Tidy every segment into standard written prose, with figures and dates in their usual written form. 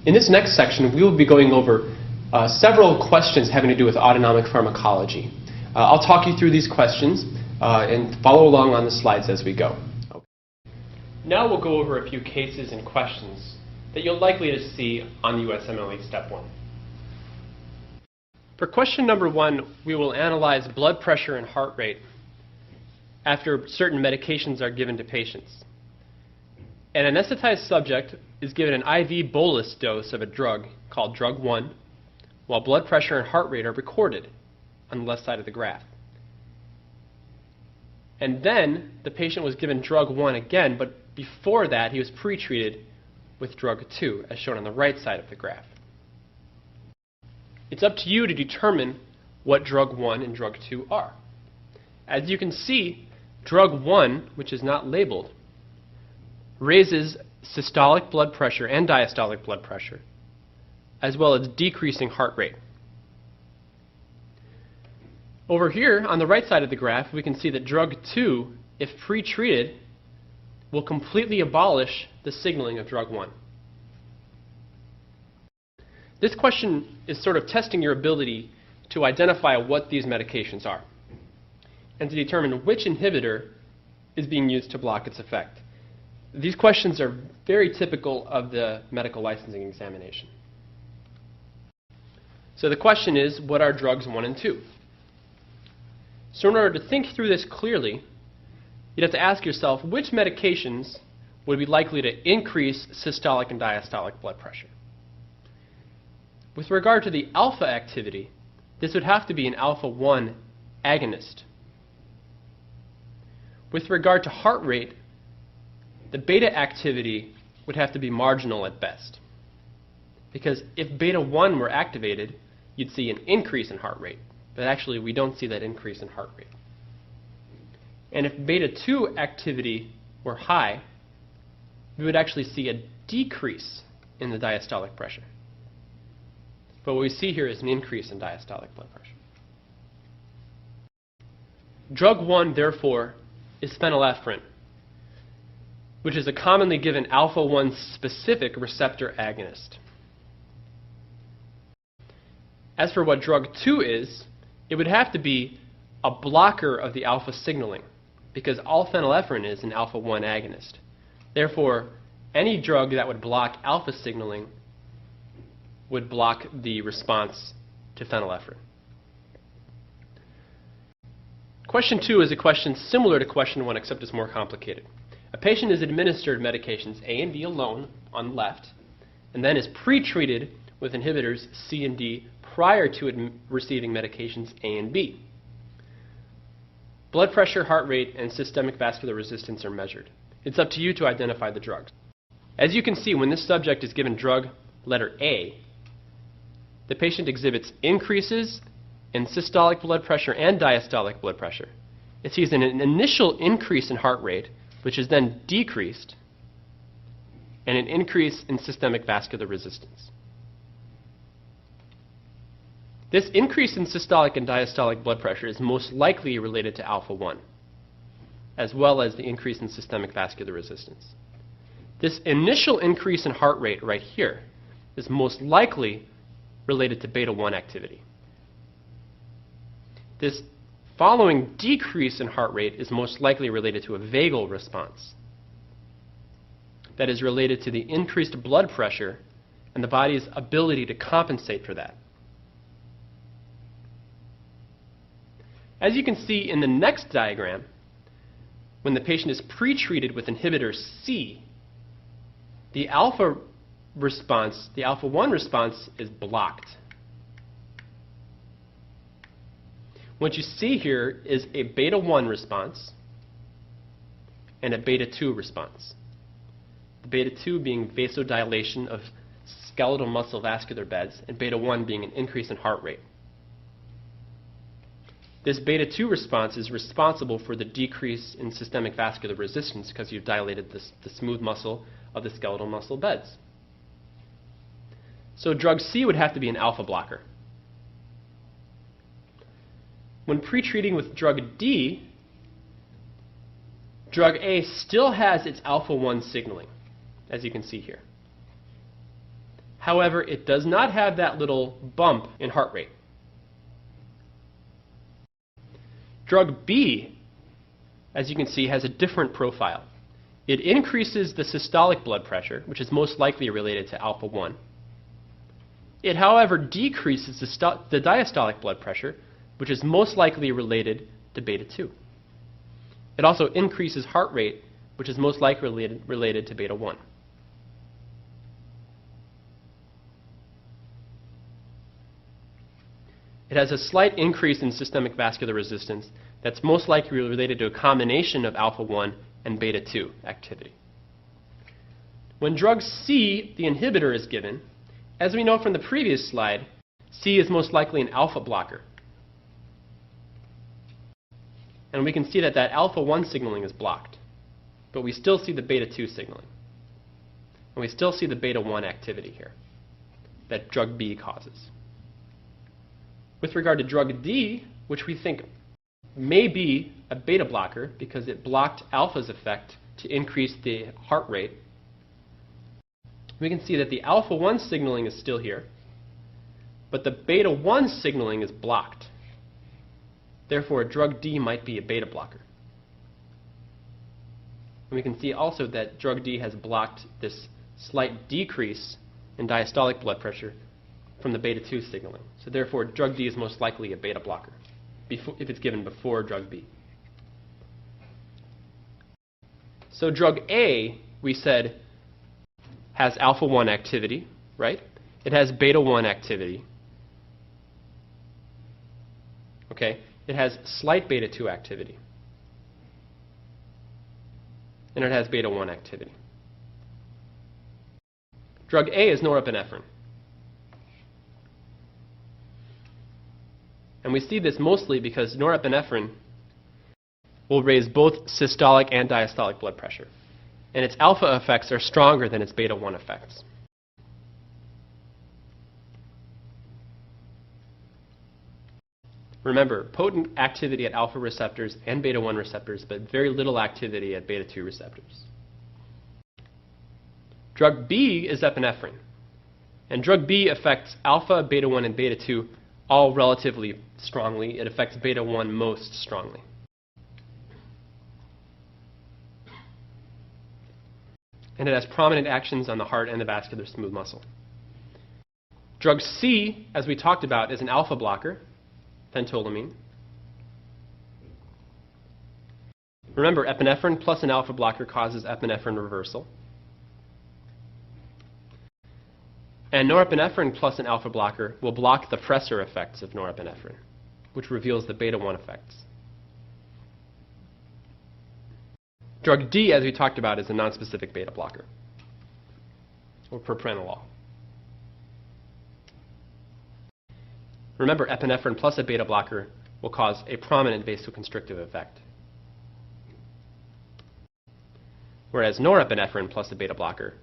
In this next section, we will be going over several questions having to do with autonomic pharmacology. I'll talk you through these questions and follow along on the slides as we go. Okay. Now we'll go over a few cases and questions that you'll likely to see on the USMLE Step 1. For question number 1, we will analyze blood pressure and heart rate after certain medications are given to patients. An anesthetized subject is given an IV bolus dose of a drug called drug 1, while blood pressure and heart rate are recorded on the left side of the graph. And then the patient was given drug 1 again, but before that he was pre-treated with drug 2, as shown on the right side of the graph. It's up to you to determine what drug 1 and drug 2 are. As you can see, drug 1, which is not labeled, raises systolic blood pressure and diastolic blood pressure, as well as decreasing heart rate. Over here, on the right side of the graph, we can see that drug 2, if pre-treated, will completely abolish the signaling of drug 1. This question is sort of testing your ability to identify what these medications are and to determine which inhibitor is being used to block its effect. These questions are very typical of the medical licensing examination. So the question is, what are drugs 1 and 2? So in order to think through this clearly, you'd have to ask yourself which medications would be likely to increase systolic and diastolic blood pressure. With regard to the alpha activity, this would have to be an alpha-1 agonist. With regard to heart rate, the beta activity would have to be marginal at best. Because if beta-1 were activated, you'd see an increase in heart rate. But actually, we don't see that increase in heart rate. And if beta-2 activity were high, we would actually see a decrease in the diastolic pressure. But what we see here is an increase in diastolic blood pressure. Drug 1, therefore, is phenylephrine, which is a commonly given alpha-1 specific receptor agonist. As for what drug 2 is, it would have to be a blocker of the alpha signaling, because all phenylephrine is an alpha-1 agonist. Therefore, any drug that would block alpha signaling would block the response to phenylephrine. Question 2 is a question similar to question 1, except it's more complicated. A patient is administered medications A and B alone on the left, and then is pre-treated with inhibitors C and D prior to receiving medications A and B. Blood pressure, heart rate, and systemic vascular resistance are measured. It's up to you to identify the drugs. As you can see, when this subject is given drug letter A, the patient exhibits increases in systolic blood pressure and diastolic blood pressure. It sees an initial increase in heart rate, which is then decreased, and an increase in systemic vascular resistance. This increase in systolic and diastolic blood pressure is most likely related to alpha-1, as well as the increase in systemic vascular resistance. This initial increase in heart rate right here is most likely related to beta-1 activity. This following decrease in heart rate is most likely related to a vagal response that is related to the increased blood pressure and the body's ability to compensate for that. As you can see in the next diagram, when the patient is pre-treated with inhibitor C, the alpha response, the alpha-1 response, is blocked. What you see here is a beta-1 response and a beta-2 response. The beta-2 being vasodilation of skeletal muscle vascular beds, and beta-1 being an increase in heart rate. This beta-2 response is responsible for the decrease in systemic vascular resistance because you've dilated the smooth muscle of the skeletal muscle beds. So drug C would have to be an alpha blocker. When pre-treating with drug D, drug A still has its alpha-1 signaling, as you can see here. However, it does not have that little bump in heart rate. Drug B, as you can see, has a different profile. It increases the systolic blood pressure, which is most likely related to alpha-1. It, however, decreases the diastolic blood pressure, which is most likely related to beta-2. It also increases heart rate, which is most likely related to beta-1. It has a slight increase in systemic vascular resistance that's most likely related to a combination of alpha-1 and beta-2 activity. When drug C, the inhibitor, is given, as we know from the previous slide, C is most likely an alpha blocker. And we can see that alpha-1 signaling is blocked, but we still see the beta-2 signaling. And we still see the beta-1 activity here that drug B causes. With regard to drug D, which we think may be a beta blocker because it blocked alpha's effect to increase the heart rate, we can see that the alpha-1 signaling is still here, but the beta-1 signaling is blocked. Therefore, drug D might be a beta blocker. And we can see also that drug D has blocked this slight decrease in diastolic blood pressure from the beta-2 signaling. So therefore, drug D is most likely a beta blocker if it's given before drug B. So drug A, we said, has alpha-1 activity, right? It has beta-1 activity. Okay? It has slight beta-2 activity. And it has beta-1 activity. Drug A is norepinephrine. And we see this mostly because norepinephrine will raise both systolic and diastolic blood pressure. And its alpha effects are stronger than its beta-1 effects. Remember, potent activity at alpha receptors and beta-1 receptors, but very little activity at beta-2 receptors. Drug B is epinephrine. And drug B affects alpha, beta-1, and beta-2 all relatively strongly. It affects beta-1 most strongly. And it has prominent actions on the heart and the vascular smooth muscle. Drug C, as we talked about, is an alpha blocker, phentolamine. Remember, epinephrine plus an alpha blocker causes epinephrine reversal. And norepinephrine plus an alpha blocker will block the pressor effects of norepinephrine, which reveals the beta-1 effects. Drug D, as we talked about, is a nonspecific beta blocker, or propranolol. Remember, epinephrine plus a beta blocker will cause a prominent vasoconstrictive effect, whereas norepinephrine plus a beta blocker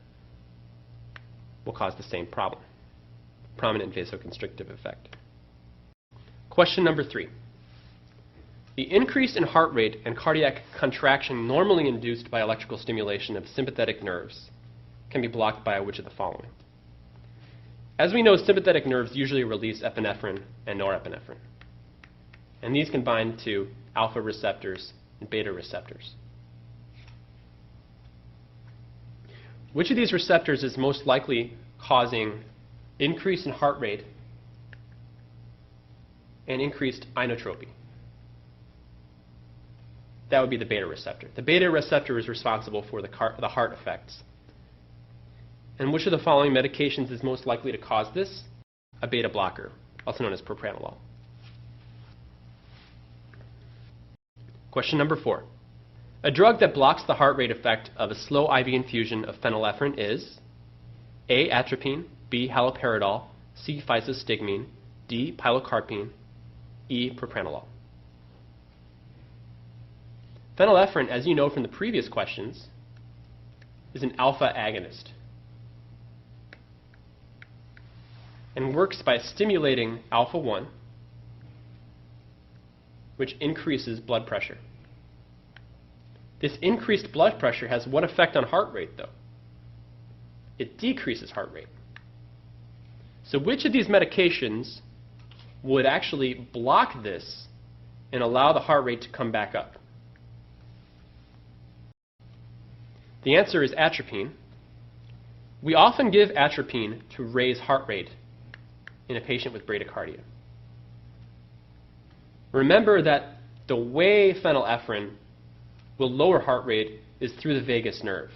will cause the same problem, prominent vasoconstrictive effect. Question number 3. The increase in heart rate and cardiac contraction normally induced by electrical stimulation of sympathetic nerves can be blocked by which of the following? As we know, sympathetic nerves usually release epinephrine and norepinephrine, and these can bind to alpha receptors and beta receptors. Which of these receptors is most likely causing increase in heart rate and increased inotropy? That would be the beta receptor. The beta receptor is responsible for the heart effects. And which of the following medications is most likely to cause this? A beta blocker, also known as propranolol. Question number 4. A drug that blocks the heart rate effect of a slow IV infusion of phenylephrine is A. Atropine, B. haloperidol, C. physostigmine, D. pilocarpine, E. propranolol. Phenylephrine, as you know from the previous questions, is an alpha agonist and works by stimulating alpha-1, which increases blood pressure. This increased blood pressure has what effect on heart rate, though? It decreases heart rate. So which of these medications would actually block this and allow the heart rate to come back up? The answer is atropine. We often give atropine to raise heart rate in a patient with bradycardia. Remember that the way phenylephrine will lower heart rate is through the vagus nerve,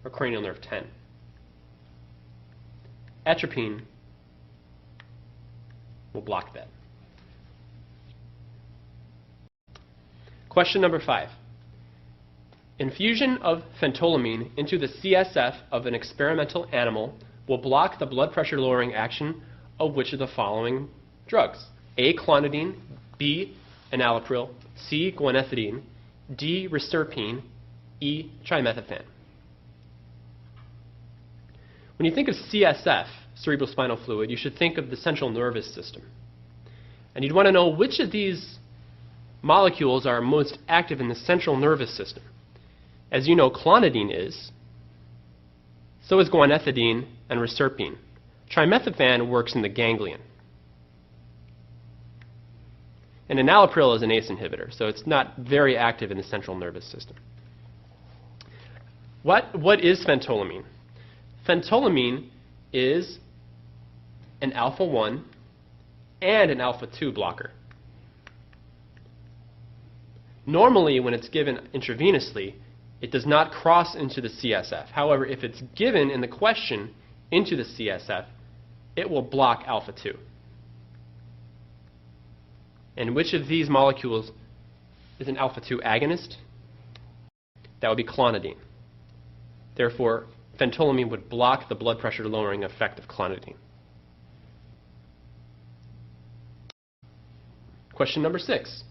or cranial nerve 10. Atropine will block that. Question number 5. Infusion of phentolamine into the CSF of an experimental animal will block the blood pressure lowering action of which of the following drugs? A. Clonidine, B. Enalapril, C. Guanethidine, D. Reserpine, E. Trimethophan. When you think of CSF, cerebrospinal fluid, you should think of the central nervous system. And you'd want to know which of these molecules are most active in the central nervous system. As you know, clonidine is. So is guanethidine and reserpine. Trimethophan works in the ganglion. And enalapril is an ACE inhibitor, so it's not very active in the central nervous system. What is phentolamine? Phentolamine is an alpha-1 and an alpha-2 blocker. Normally, when it's given intravenously, it does not cross into the CSF. However, if it's given in the question into the CSF, it will block alpha-2. And which of these molecules is an alpha-2 agonist? That would be clonidine. Therefore, phentolamine would block the blood pressure lowering effect of clonidine. Question number 6.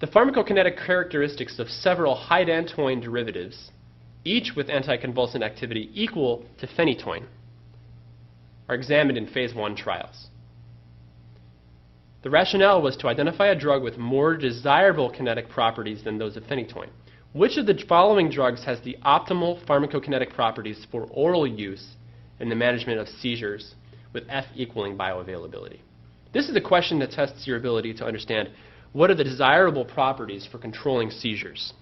The pharmacokinetic characteristics of several hydantoin derivatives, each with anticonvulsant activity equal to phenytoin, are examined in phase 1 trials. The rationale was to identify a drug with more desirable kinetic properties than those of phenytoin. Which of the following drugs has the optimal pharmacokinetic properties for oral use in the management of seizures with F equaling bioavailability? This is a question that tests your ability to understand what are the desirable properties for controlling seizures.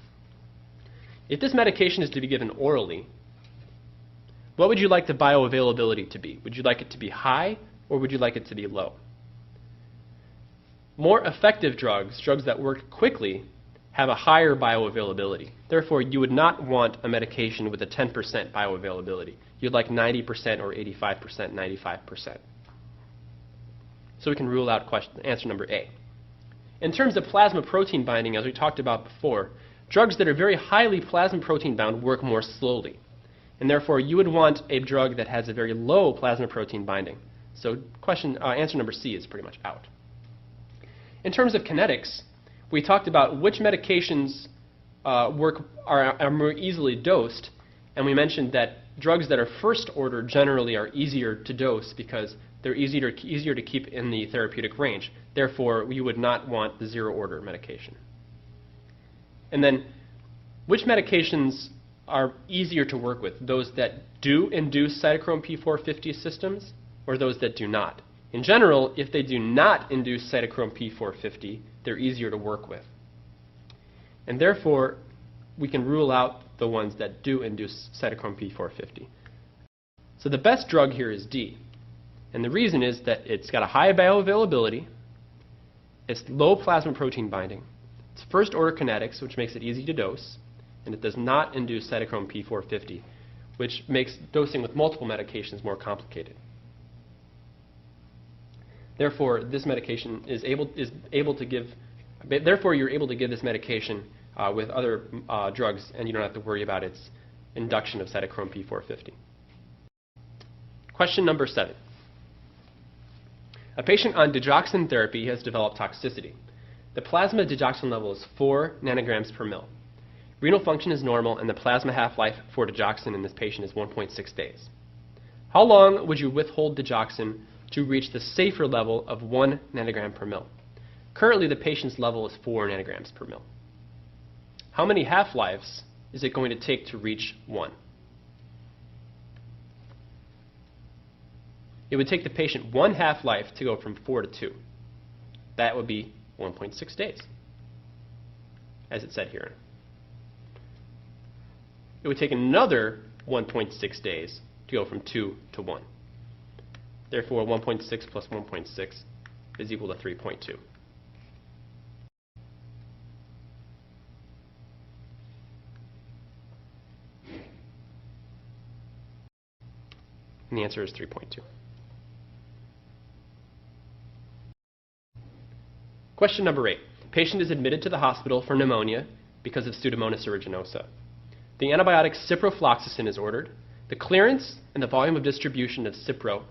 If this medication is to be given orally, what would you like the bioavailability to be? Would you like it to be high, or would you like it to be low? More effective drugs, drugs that work quickly, have a higher bioavailability. Therefore, you would not want a medication with a 10% bioavailability. You'd like 90% or 85%, 95%. So we can rule out answer number A. In terms of plasma protein binding, as we talked about before, drugs that are very highly plasma protein bound work more slowly. And therefore, you would want a drug that has a very low plasma protein binding. So answer number C is pretty much out. In terms of kinetics, we talked about which medications are more easily dosed, and we mentioned that drugs that are first order generally are easier to dose because they're easier to keep in the therapeutic range. Therefore, you would not want the zero order medication. And then, which medications are easier to work with? Those that do induce cytochrome P450 systems, or those that do not? In general, if they do not induce cytochrome P450, they're easier to work with. And therefore, we can rule out the ones that do induce cytochrome P450. So the best drug here is D. And the reason is that it's got a high bioavailability, it's low plasma protein binding, it's first order kinetics, which makes it easy to dose, and it does not induce cytochrome P450, which makes dosing with multiple medications more complicated. Therefore, this medication is able to give. Therefore, you're able to give this medication with other drugs, and you don't have to worry about its induction of cytochrome P450. Question number 7. A patient on digoxin therapy has developed toxicity. The plasma digoxin level is 4 nanograms per mil. Renal function is normal, and the plasma half-life for digoxin in this patient is 1.6 days. How long would you withhold digoxin to reach the safer level of 1 nanogram per mil? Currently, the patient's level is 4 nanograms per mil. How many half-lives is it going to take to reach 1? it would take the patient one half-life to go from 4 to 2. That would be 1.6 days, as it said here. It would take another 1.6 days to go from 2 to 1. Therefore, 1.6 plus 1.6 is equal to 3.2. And the answer is 3.2. Question number 8. Patient is admitted to the hospital for pneumonia because of Pseudomonas aeruginosa. The antibiotic ciprofloxacin is ordered. The clearance and the volume of distribution of Cipro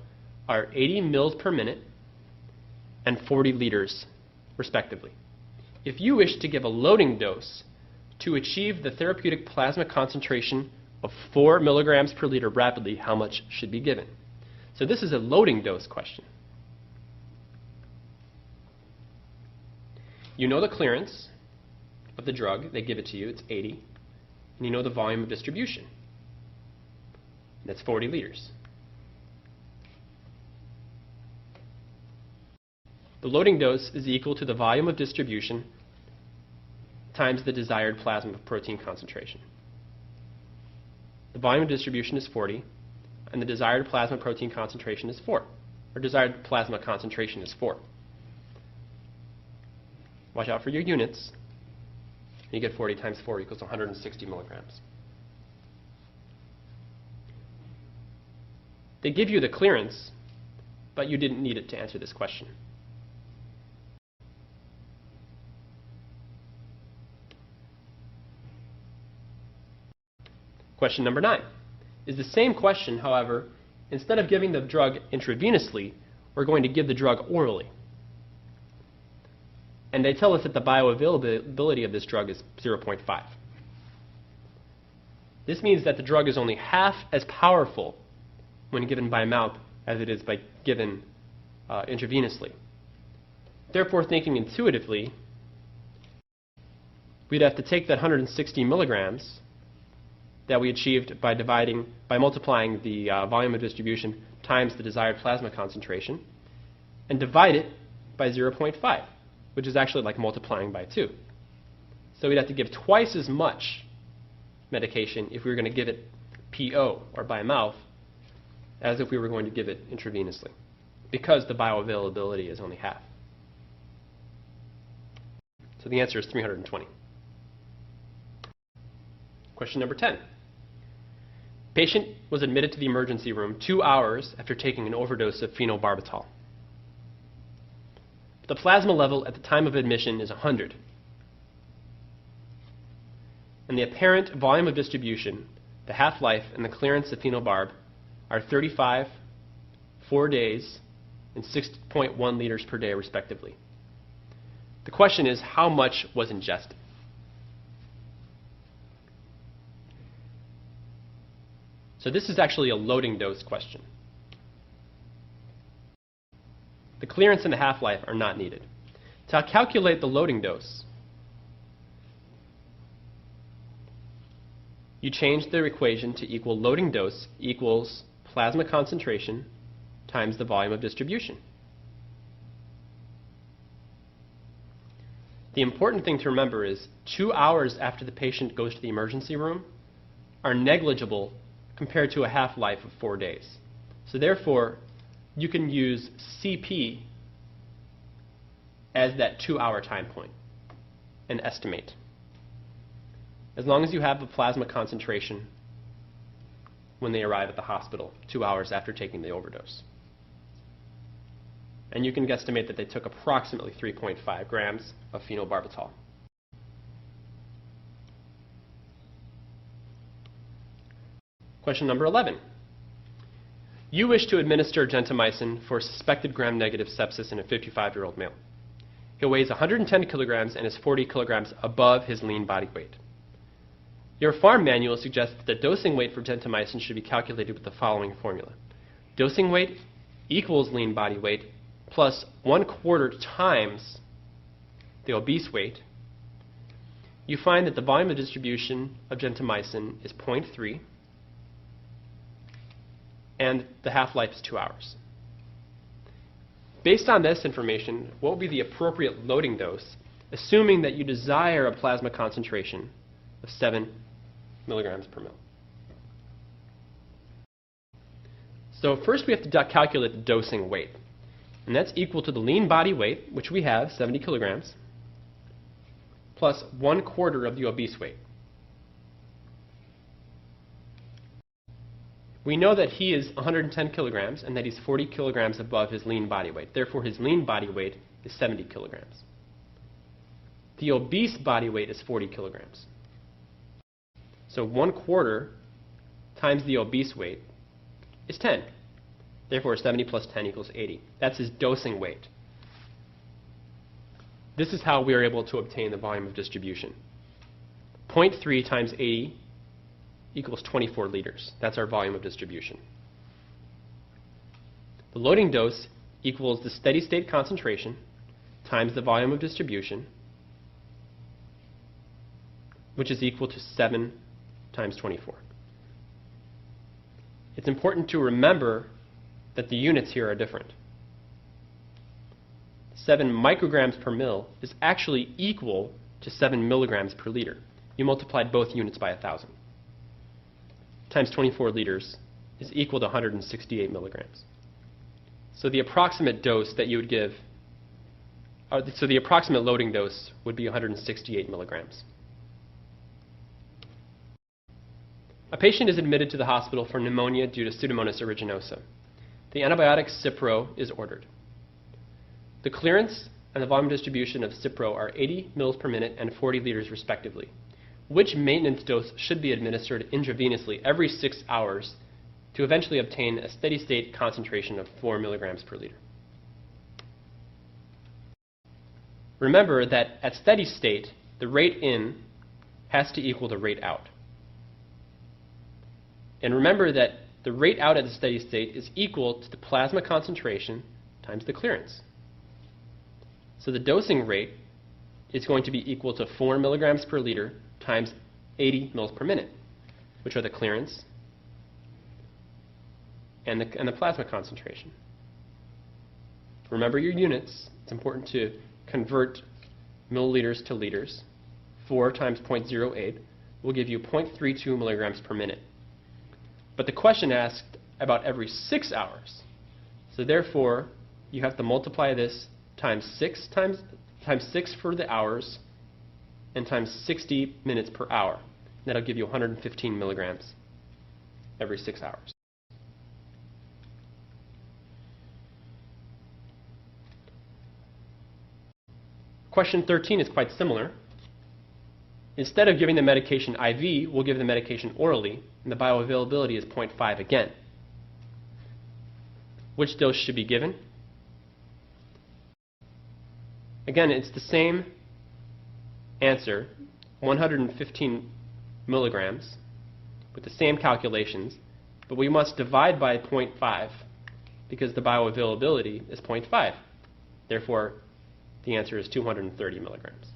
are 80 mils per minute and 40 liters, respectively. If you wish to give a loading dose to achieve the therapeutic plasma concentration of 4 milligrams per liter rapidly, how much should be given? So this is a loading dose question. You know the clearance of the drug. They give it to you. It's 80. And you know the volume of distribution. That's 40 liters. The loading dose is equal to the volume of distribution times the desired plasma protein concentration. The volume of distribution is 40, and the desired plasma protein concentration is 4. Or desired plasma concentration is 4. Watch out for your units. You get 40 times 4 equals 160 milligrams. They give you the clearance, but you didn't need it to answer this question. Question number 9 is the same question. However, instead of giving the drug intravenously, we're going to give the drug orally. And they tell us that the bioavailability of this drug is 0.5. This means that the drug is only half as powerful when given by mouth as it is by given intravenously. Therefore, thinking intuitively, we'd have to take that 160 milligrams that we achieved by multiplying the volume of distribution times the desired plasma concentration and divide it by 0.5, which is actually like multiplying by 2. So we'd have to give twice as much medication if we were going to give it PO, or by mouth, as if we were going to give it intravenously, because the bioavailability is only half. So the answer is 320. Question number 10. Patient was admitted to the emergency room 2 hours after taking an overdose of phenobarbital. The plasma level at the time of admission is 100. And the apparent volume of distribution, the half-life, and the clearance of phenobarb are 35, 4 days, and 6.1 liters per day, respectively. The question is, how much was ingested? So this is actually a loading dose question. The clearance and the half-life are not needed. To calculate the loading dose, you change the equation to equal loading dose equals plasma concentration times the volume of distribution. The important thing to remember is 2 hours after the patient goes to the emergency room are negligible compared to a half-life of 4 days. So therefore, you can use CP as that 2-hour time point and estimate. As long as you have the plasma concentration when they arrive at the hospital 2 hours after taking the overdose. And you can guesstimate that they took approximately 3.5 grams of phenobarbital. Question number 11. You wish to administer gentamicin for suspected gram-negative sepsis in a 55-year-old male. He weighs 110 kilograms and is 40 kilograms above his lean body weight. Your farm manual suggests that the dosing weight for gentamicin should be calculated with the following formula. Dosing weight equals lean body weight plus 1/4 times the obese weight. You find that the volume of distribution of gentamicin is 0.3 and the half-life is 2 hours. based on this information, what would be the appropriate loading dose, assuming that you desire a plasma concentration of 7 milligrams per mil? So first we have to calculate the dosing weight. And that's equal to the lean body weight, which we have, 70 kilograms, plus 1/4 of the obese weight. We know that he is 110 kilograms and that he's 40 kilograms above his lean body weight. Therefore, his lean body weight is 70 kilograms. The obese body weight is 40 kilograms. So 1/4 times the obese weight is 10. Therefore, 70 plus 10 equals 80. That's his dosing weight. This is how we are able to obtain the volume of distribution. 0.3 times 80 equals 24 liters. That's our volume of distribution. The loading dose equals the steady state concentration times the volume of distribution, which is equal to 7 times 24. It's important to remember that the units here are different. 7 micrograms per mil is actually equal to 7 milligrams per liter. You multiplied both units by 1,000. Times 24 liters is equal to 168 milligrams. So the approximate dose that you would give, so the approximate loading dose would be 168 milligrams. A patient is admitted to the hospital for pneumonia due to Pseudomonas aeruginosa. The antibiotic Cipro is ordered. The clearance and the volume distribution of Cipro are 80 mils per minute and 40 liters respectively. Which maintenance dose should be administered intravenously every 6 hours to eventually obtain a steady state concentration of 4 milligrams per liter? Remember that at steady state, the rate in has to equal the rate out. And remember that the rate out at the steady state is equal to the plasma concentration times the clearance. So the dosing rate is going to be equal to 4 milligrams per liter times 80 mils per minute, which are the clearance and the plasma concentration. Remember your units. It's important to convert milliliters to liters. 4 times 0.08 will give you 0.32 milligrams per minute. But the question asked about every 6 hours. So therefore, you have to multiply this times 6 for the hours and times 60 minutes per hour. That'll give you 115 milligrams every 6 hours. Question 13 is quite similar. Instead of giving the medication IV, we'll give the medication orally, and the bioavailability is 0.5 again. Which dose should be given? Again, it's the same answer, 115 milligrams, with the same calculations, but we must divide by 0.5 because the bioavailability is 0.5. Therefore, the answer is 230 milligrams.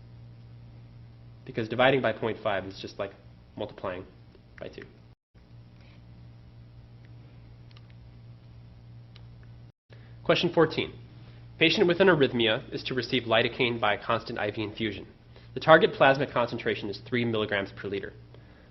Because dividing by 0.5 is just like multiplying by 2. Question 14. Patient with an arrhythmia is to receive lidocaine by a constant IV infusion. The target plasma concentration is 3 milligrams per liter.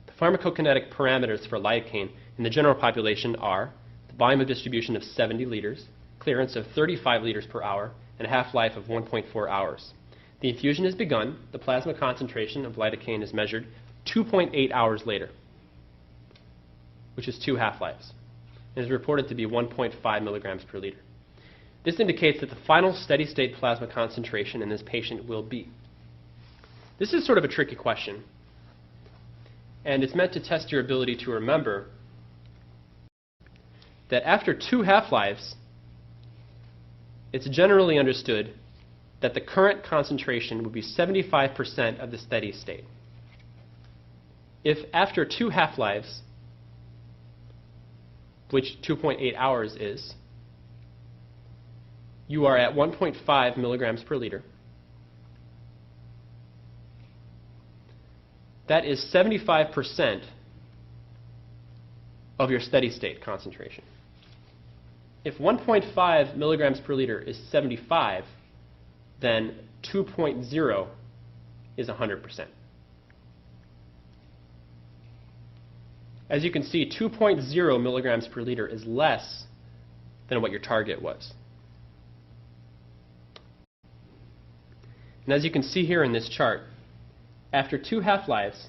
The pharmacokinetic parameters for lidocaine in the general population are the volume of distribution of 70 liters, clearance of 35 liters per hour, and a half-life of 1.4 hours. The infusion is begun. The plasma concentration of lidocaine is measured 2.8 hours later, which is 2 half-lives, and is reported to be 1.5 milligrams per liter. This indicates that the final steady-state plasma concentration in this patient will be. This is sort of a tricky question, and it's meant to test your ability to remember that after 2 half-lives, it's generally understood that the current concentration would be 75% of the steady state. If after 2 half-lives, which 2.8 hours is, you are at 1.5 milligrams per liter, that is 75% of your steady state concentration. if 1.5 milligrams per liter is 75, then 2.0 is 100%. As you can see, 2.0 milligrams per liter is less than what your target was. And as you can see here in this chart, after 2 half-lives,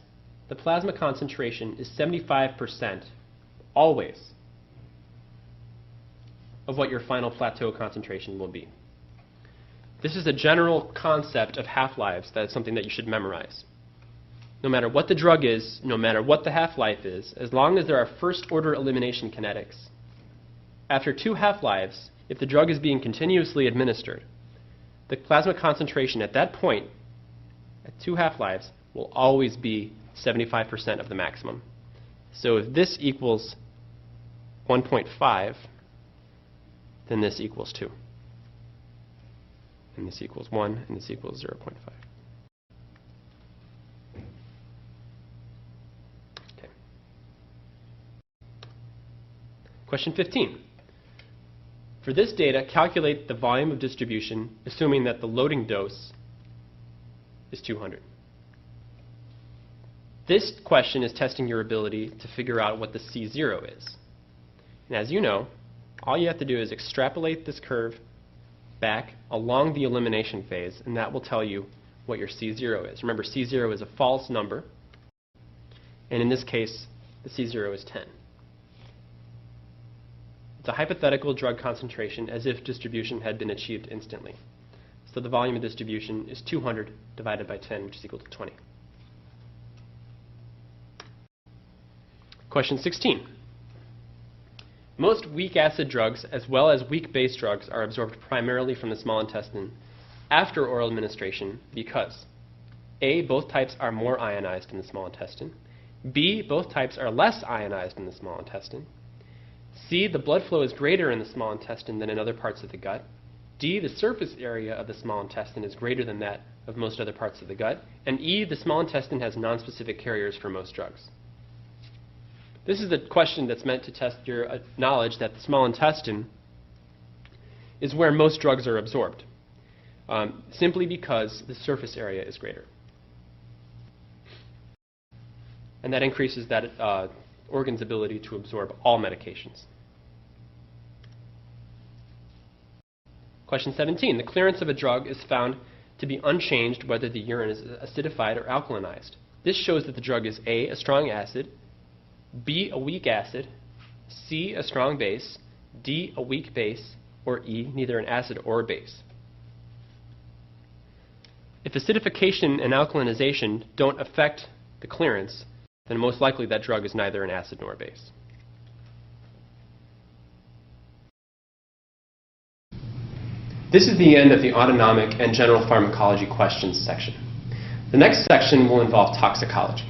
the plasma concentration is 75% always of what your final plateau concentration will be. This is a general concept of half-lives that is something that you should memorize. No matter what the drug is, no matter what the half-life is, as long as there are first-order elimination kinetics, after 2 half-lives, if the drug is being continuously administered, the plasma concentration at that point, at 2 half-lives, will always be 75% of the maximum. So if this equals 1.5, then this equals 2. And this equals 1, and this equals 0.5. Okay. Question 15. For this data, calculate the volume of distribution, assuming that the loading dose is 200. This question is testing your ability to figure out what the C0 is. And as you know, all you have to do is extrapolate this curve back along the elimination phase, and that will tell you what your C0 is. Remember, C0 is a false number, and in this case, the C0 is 10. It's a hypothetical drug concentration as if distribution had been achieved instantly. So the volume of distribution is 200 divided by 10, which is equal to 20. Question 16. Most weak acid drugs, as well as weak base drugs, are absorbed primarily from the small intestine after oral administration because A, both types are more ionized in the small intestine, B, both types are less ionized in the small intestine, C, the blood flow is greater in the small intestine than in other parts of the gut, D, the surface area of the small intestine is greater than that of most other parts of the gut, and E, the small intestine has nonspecific carriers for most drugs. This is a question that's meant to test your knowledge that the small intestine is where most drugs are absorbed, simply because the surface area is greater. And that increases that organ's ability to absorb all medications. Question 17. The clearance of a drug is found to be unchanged whether the urine is acidified or alkalinized. This shows that the drug is A, a strong acid, B, a weak acid, C, a strong base, D, a weak base, or E, neither an acid or a base. If acidification and alkalinization don't affect the clearance, then most likely that drug is neither an acid nor a base. This is the end of the autonomic and general pharmacology questions section. The next section will involve toxicology.